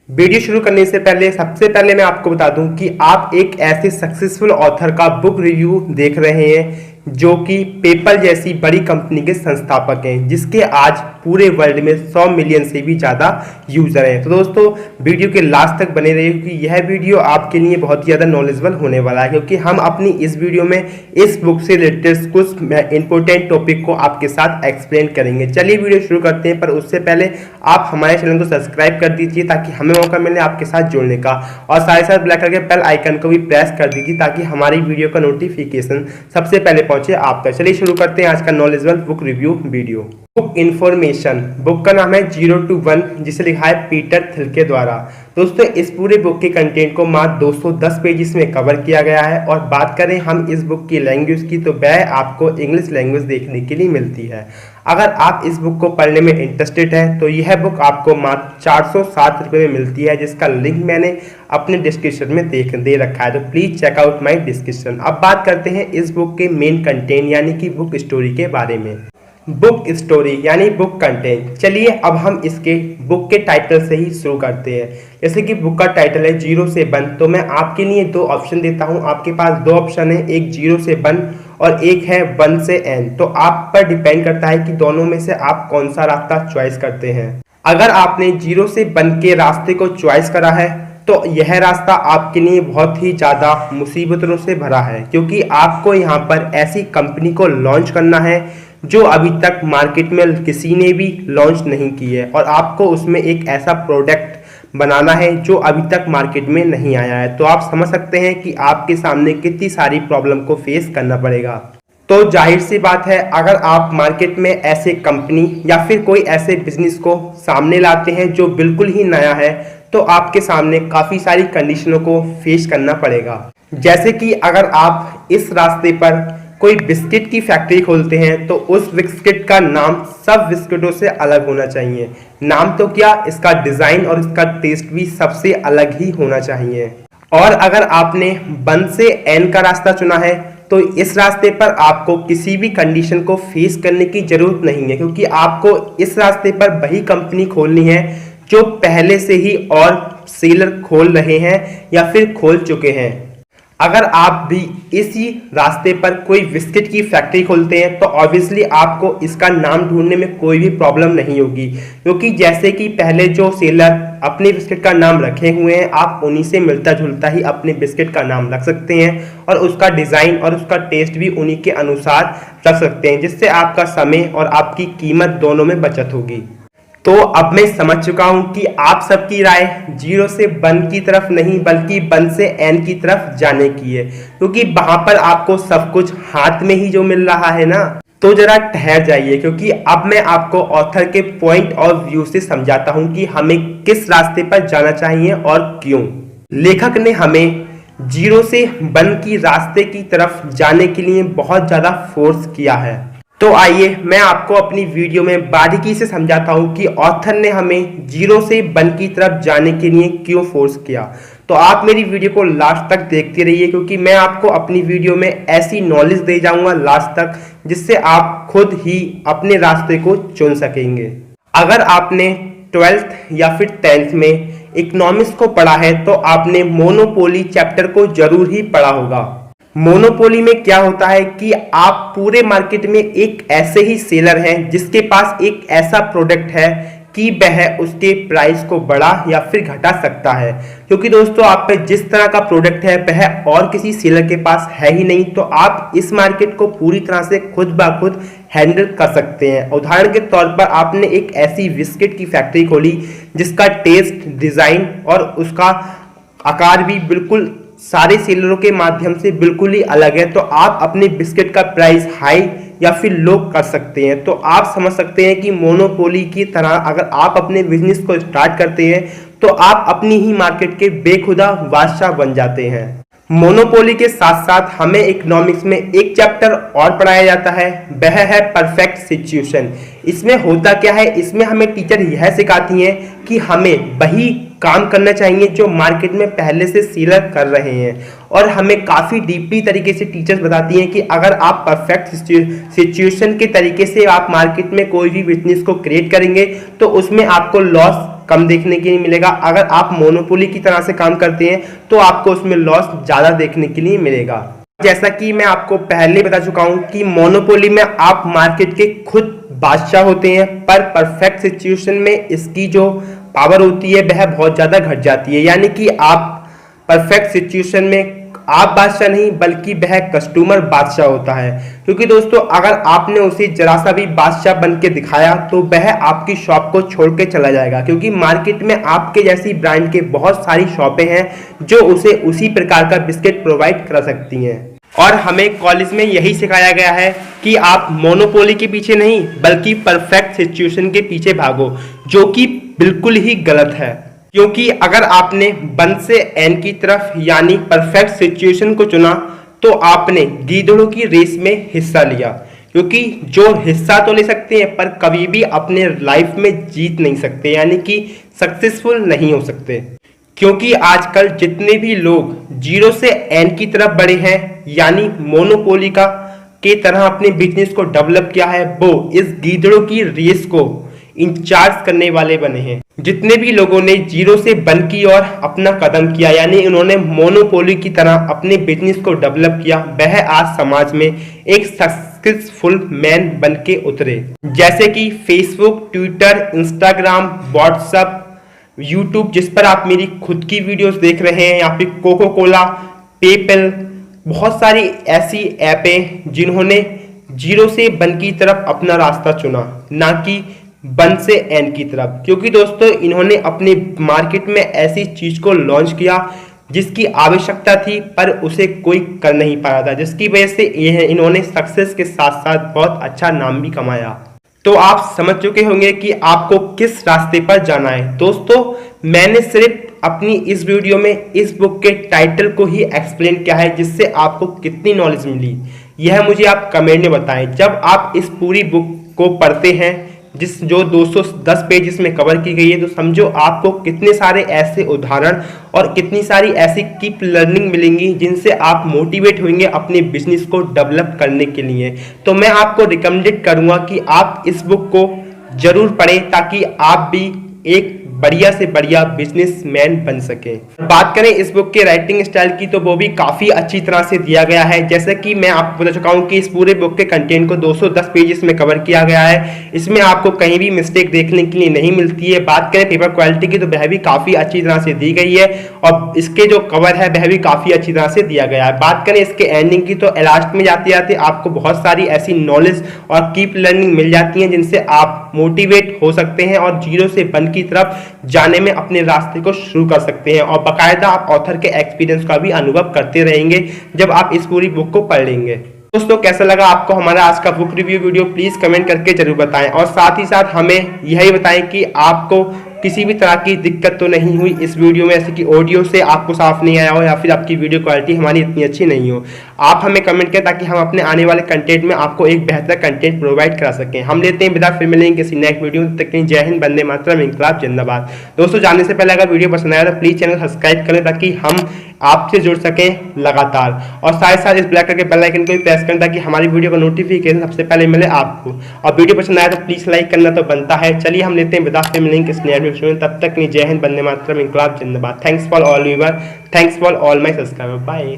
Video शुरू करने से पहले सबसे पहले मैं आपको बता दूं कि आप एक ऐसे सक्सेसफुल ऑथर का बुक रिव्यू देख रहे हैं जो कि पेपल जैसी बड़ी कंपनी के संस्थापक हैं, जिसके आज पूरे वर्ल्ड में 100 मिलियन से भी ज़्यादा यूज़र हैं। तो दोस्तों वीडियो के लास्ट तक बने रहिए क्योंकि यह वीडियो आपके लिए बहुत ही ज़्यादा नॉलेजेबल होने वाला है, क्योंकि हम अपनी इस वीडियो में इस बुक से रिलेटेड कुछ इंपॉर्टेंट टॉपिक को आपके साथ एक्सप्लेन करेंगे। चलिए वीडियो शुरू करते हैं, पर उससे पहले आप हमारे चैनल को सब्सक्राइब कर दीजिए ताकि हमें मौका मिले आपके साथ जुड़ने का, और साथ ही साथ ब्लैक कलर के बेल आइकन को भी प्रेस कर दीजिए ताकि हमारी वीडियो का नोटिफिकेशन सबसे पहले पहुंचे आप तक। चलिए शुरू करते हैं आज का knowledgeable book review video. Book information, book का नाम है 0 to 1, जिसे लिखा है पीटर थिल के द्वारा। दोस्तों इस पूरे बुक के कंटेंट को मात्र 210 पेजेस में कवर किया गया है, और बात करें हम इस बुक की लैंग्वेज की तो वह आपको इंग्लिश लैंग्वेज देखने के लिए मिलती है। अगर आप इस बुक को पढ़ने में इंटरेस्टेड हैं तो यह बुक आपको मात्र 407 रुपये में मिलती है, जिसका लिंक मैंने अपने डिस्क्रिप्शन में दे रखा है, तो please check out my description. अब बात करते हैं इस बुक के मेन कंटेंट यानी कि बुक स्टोरी के बारे में। बुक स्टोरी यानी बुक कंटेंट। चलिए अब हम इसके बुक के टाइटल से ही शुरू करते हैं। जैसे कि बुक का टाइटल है 0 से 1, तो मैं आपके लिए दो ऑप्शन देता हूं। आपके पास दो ऑप्शन है, एक 0 से 1 और एक है 1 से n। तो आप पर डिपेंड करता है कि दोनों में से आप कौन सा रास्ता चॉइस करते हैं। अगर आपने 0 से 1 के रास्ते को चॉइस करा है तो यह रास्ता आपके लिए बहुत ही ज़्यादा मुसीबतों से भरा है, क्योंकि आपको यहाँ पर ऐसी कंपनी को लॉन्च करना है जो अभी तक मार्केट में किसी ने भी लॉन्च नहीं की है, और आपको उसमें एक ऐसा प्रोडक्ट बनाना है जो अभी तक मार्केट में नहीं आया है। तो आप समझ सकते हैं कि आपके सामने कितनी सारी प्रॉब्लम को फेस करना पड़ेगा। तो जाहिर सी बात है, अगर आप मार्केट में ऐसे कंपनी या फिर कोई ऐसे बिजनेस को सामने लाते हैं जो बिल्कुल ही नया है, तो आपके सामने काफ़ी सारी कंडीशनों को फेस करना पड़ेगा। जैसे कि अगर आप इस रास्ते पर कोई बिस्किट की फैक्ट्री खोलते हैं तो उस बिस्किट का नाम सब बिस्किटों से अलग होना चाहिए। नाम तो क्या, इसका डिज़ाइन और इसका टेस्ट भी सबसे अलग ही होना चाहिए। और अगर आपने 1 से n का रास्ता चुना है तो इस रास्ते पर आपको किसी भी कंडीशन को फेस करने की ज़रूरत नहीं है, क्योंकि आपको इस रास्ते पर वही कंपनी खोलनी है जो पहले से ही और सेलर खोल रहे हैं या फिर खोल चुके हैं। अगर आप भी इसी रास्ते पर कोई बिस्किट की फैक्ट्री खोलते हैं तो ऑब्वियसली आपको इसका नाम ढूंढने में कोई भी प्रॉब्लम नहीं होगी, क्योंकि जैसे कि पहले जो सेलर अपने बिस्किट का नाम रखे हुए हैं, आप उन्हीं से मिलता जुलता ही अपने बिस्किट का नाम रख सकते हैं, और उसका डिज़ाइन और उसका टेस्ट भी उन्हीं के अनुसार रख सकते हैं, जिससे आपका समय और आपकी कीमत दोनों में बचत होगी। तो अब मैं समझ चुका हूं कि आप सबकी राय 0 से 1 की तरफ नहीं बल्कि 1 से n की तरफ जाने की है, क्योंकि वहां पर आपको सब कुछ हाथ में ही जो मिल रहा है ना। तो जरा ठहर जाइए, क्योंकि अब मैं आपको ऑथर के पॉइंट ऑफ व्यू से समझाता हूं कि हमें किस रास्ते पर जाना चाहिए और क्यों। लेखक ने हमें 0 से 1 की रास्ते की तरफ जाने के लिए बहुत ज़्यादा फोर्स किया है। तो आइए मैं आपको अपनी वीडियो में बारीकी से समझाता हूं कि ऑथर ने हमें 0 से 1 की तरफ जाने के लिए क्यों फोर्स किया। तो आप मेरी वीडियो को लास्ट तक देखते रहिए, क्योंकि मैं आपको अपनी वीडियो में ऐसी नॉलेज दे जाऊंगा लास्ट तक जिससे आप खुद ही अपने रास्ते को चुन सकेंगे। अगर आपने 12th या फिर 10th में इकोनॉमिक्स को पढ़ा है तो आपने मोनोपोली चैप्टर को जरूर ही पढ़ा होगा। मोनोपोली में क्या होता है कि आप पूरे मार्केट में एक ऐसे ही सेलर हैं जिसके पास एक ऐसा प्रोडक्ट है कि वह उसके प्राइस को बढ़ा या फिर घटा सकता है, क्योंकि दोस्तों आप पे जिस तरह का प्रोडक्ट है वह और किसी सेलर के पास है ही नहीं। तो आप इस मार्केट को पूरी तरह से खुद ब खुद हैंडल कर सकते हैं। उदाहरण के तौर पर आपने एक ऐसी बिस्किट की फैक्ट्री खोली जिसका टेस्ट, डिज़ाइन और उसका आकार भी बिल्कुल सारे सेलरों के माध्यम से बिल्कुल ही अलग है, तो आप अपने बिस्किट का प्राइस हाई या फिर लो कर सकते हैं। तो आप समझ सकते हैं कि मोनोपोली की तरह अगर आप अपने बिजनेस को स्टार्ट करते हैं तो आप अपनी ही मार्केट के बेखुदा बादशाह बन जाते हैं। मोनोपोली के साथ साथ हमें इकोनॉमिक्स में एक चैप्टर और पढ़ाया जाता है, वह है परफेक्ट सिचुएशन। इसमें होता क्या है, इसमें हमें टीचर यह सिखाती हैं कि हमें वही काम करना चाहिए जो मार्केट में पहले से सेलर कर रहे हैं, और हमें काफ़ी डीपली तरीके से टीचर्स बताती हैं कि अगर आप परफेक्ट सिचुएशन के तरीके से आप मार्केट में कोई भी बिजनेस को क्रिएट करेंगे तो उसमें आपको लॉस कम देखने के लिए मिलेगा। अगर आप मोनोपोली की तरह से काम करते हैं तो आपको उसमें लॉस ज़्यादा देखने के लिए मिलेगा। जैसा कि मैं आपको पहले बता चुका हूं कि मोनोपोली में आप मार्केट के खुद बादशाह होते हैं, पर परफेक्ट सिचुएशन में इसकी जो पावर होती है वह बहुत ज़्यादा घट जाती है। यानी कि आप परफेक्ट सिचुएशन में आप बादशाह नहीं बल्कि वह कस्टमर बादशाह होता है। क्योंकि दोस्तों अगर आपने उसे जरा सा भी बादशाह बन के दिखाया तो वह आपकी शॉप को छोड़ के चला जाएगा, क्योंकि मार्केट में आपके जैसी ब्रांड के बहुत सारी शॉपें हैं जो उसे उसी प्रकार का बिस्किट प्रोवाइड करा सकती हैं। और हमें कॉलेज में यही सिखाया गया है कि आप मोनोपोली के पीछे नहीं बल्कि परफेक्ट सिचुएशन के पीछे भागो, जो कि बिल्कुल ही गलत है। क्योंकि अगर आपने 1 से n की तरफ यानी परफेक्ट सिचुएशन को चुना तो आपने गीदड़ों की रेस में हिस्सा लिया, क्योंकि जो हिस्सा तो ले सकते हैं पर कभी भी अपने लाइफ में जीत नहीं सकते, यानी कि सक्सेसफुल नहीं हो सकते। क्योंकि आजकल जितने भी लोग 0 से n की तरफ बढ़े हैं यानी मोनोपोली का के तरह अपने बिजनेस को डेवलप किया है, वो इस गीदड़ों की रेस को इंचार्ज करने वाले बने हैं। जितने भी लोगों ने 0 से 1 की ओर अपना कदम किया यानी उन्होंने मोनोपोली की तरह अपने बिजनेस को डेवलप किया, वह आज समाज में एक सक्सेसफुल मैन बन के उतरे। जैसे कि Facebook, Twitter, Instagram, WhatsApp, YouTube जिस पर आप मेरी खुद की वीडियोस देख रहे हैं, या फिर कोको कोला, पेपल, बहुत सारी ऐसी ऐपें जिन्होंने 0 से 1 की तरफ अपना रास्ता चुना, ना कि 1 से n की तरफ। क्योंकि दोस्तों इन्होंने अपने मार्केट में ऐसी चीज को लॉन्च किया जिसकी आवश्यकता थी पर उसे कोई कर नहीं पाया था, जिसकी वजह से इन्होंने सक्सेस के साथ साथ बहुत अच्छा नाम भी कमाया। तो आप समझ चुके होंगे कि आपको किस रास्ते पर जाना है। दोस्तों मैंने सिर्फ अपनी इस वीडियो में इस बुक के टाइटल को ही एक्सप्लेन किया है, जिससे आपको कितनी नॉलेज मिली यह मुझे आप कमेंट में बताएं। जब आप इस पूरी बुक को पढ़ते हैं जो 210 पेज इसमें कवर की गई है, तो समझो आपको कितने सारे ऐसे उदाहरण और कितनी सारी ऐसी कीप लर्निंग मिलेंगी जिनसे आप मोटिवेट होंगे अपने बिजनेस को डेवलप करने के लिए। तो मैं आपको रिकमेंडेड करूंगा कि आप इस बुक को जरूर पढ़ें ताकि आप भी एक बढ़िया से बढ़िया बिजनेसमैन बन सके। बात करें इस बुक के राइटिंग स्टाइल की तो वो भी काफी अच्छी तरह से दिया गया है। जैसे कि मैं आपको बता चुका हूं कि इस पूरे बुक के कंटेंट को 210 पेजेस में कवर किया गया है। इसमें आपको कहीं भी मिस्टेक देखने के लिए नहीं मिलती है। बात करें पेपर क्वालिटी की तो वह भी काफी अच्छी तरह से दी गई है और इसके जो कवर है वह भी काफी अच्छी तरह से दिया गया है। बात करें इसके एंडिंग की तो लास्ट में जाते जाते आपको बहुत सारी ऐसी नॉलेज और कीप लर्निंग मिल जाती है जिनसे आप मोटिवेट हो सकते हैं और 0 से 1 की तरफ जाने में अपने रास्ते को शुरू कर सकते हैं। और बाकायदा आप ऑथर के एक्सपीरियंस का भी अनुभव करते रहेंगे जब आप इस पूरी बुक को पढ़ लेंगे। दोस्तों कैसा लगा आपको हमारा आज का book review video, please comment करके जरूर बताएं और साथ ही साथ हमें यही बताएं कि आपको किसी भी तरह की दिक्कत तो नहीं हुई इस वीडियो में, ऐसे कि ऑडियो से आपको साफ नहीं आया हो या फिर आपकी वीडियो क्वालिटी हमारी इतनी अच्छी नहीं हो। आप हमें कमेंट करें ताकि हम अपने आने वाले कंटेंट में आपको एक बेहतर कंटेंट प्रोवाइड करा सकें। हम लेते हैं विदा, फिर मिलेंगे किसी नेक्स्ट वीडियो में। तब तक के लिए जय हिंद, वंदे मातरम, इंकलाब जिंदाबाद। दोस्तों जाने से पहले अगर वीडियो पसंद आया तो प्लीज चैनल सब्सक्राइब करें ताकि हम आपसे जुड़ सकें लगातार, और साथ साथ इस ब्लैक करके बेल आइकन को भी प्रेस करें ताकि हमारी वीडियो का नोटिफिकेशन सबसे पहले मिले आपको। और वीडियो पसंद आया तो प्लीज लाइक करना तो बनता है। चलिए हम लेते हैं विदा, फिर मिलेंगे किसी नए वीडियो में। तब तक जय हिंद, वंदे मातरम, इंकलाब जिंदाबाद। Thanks for all viewer, thanks for all my subscriber, bye.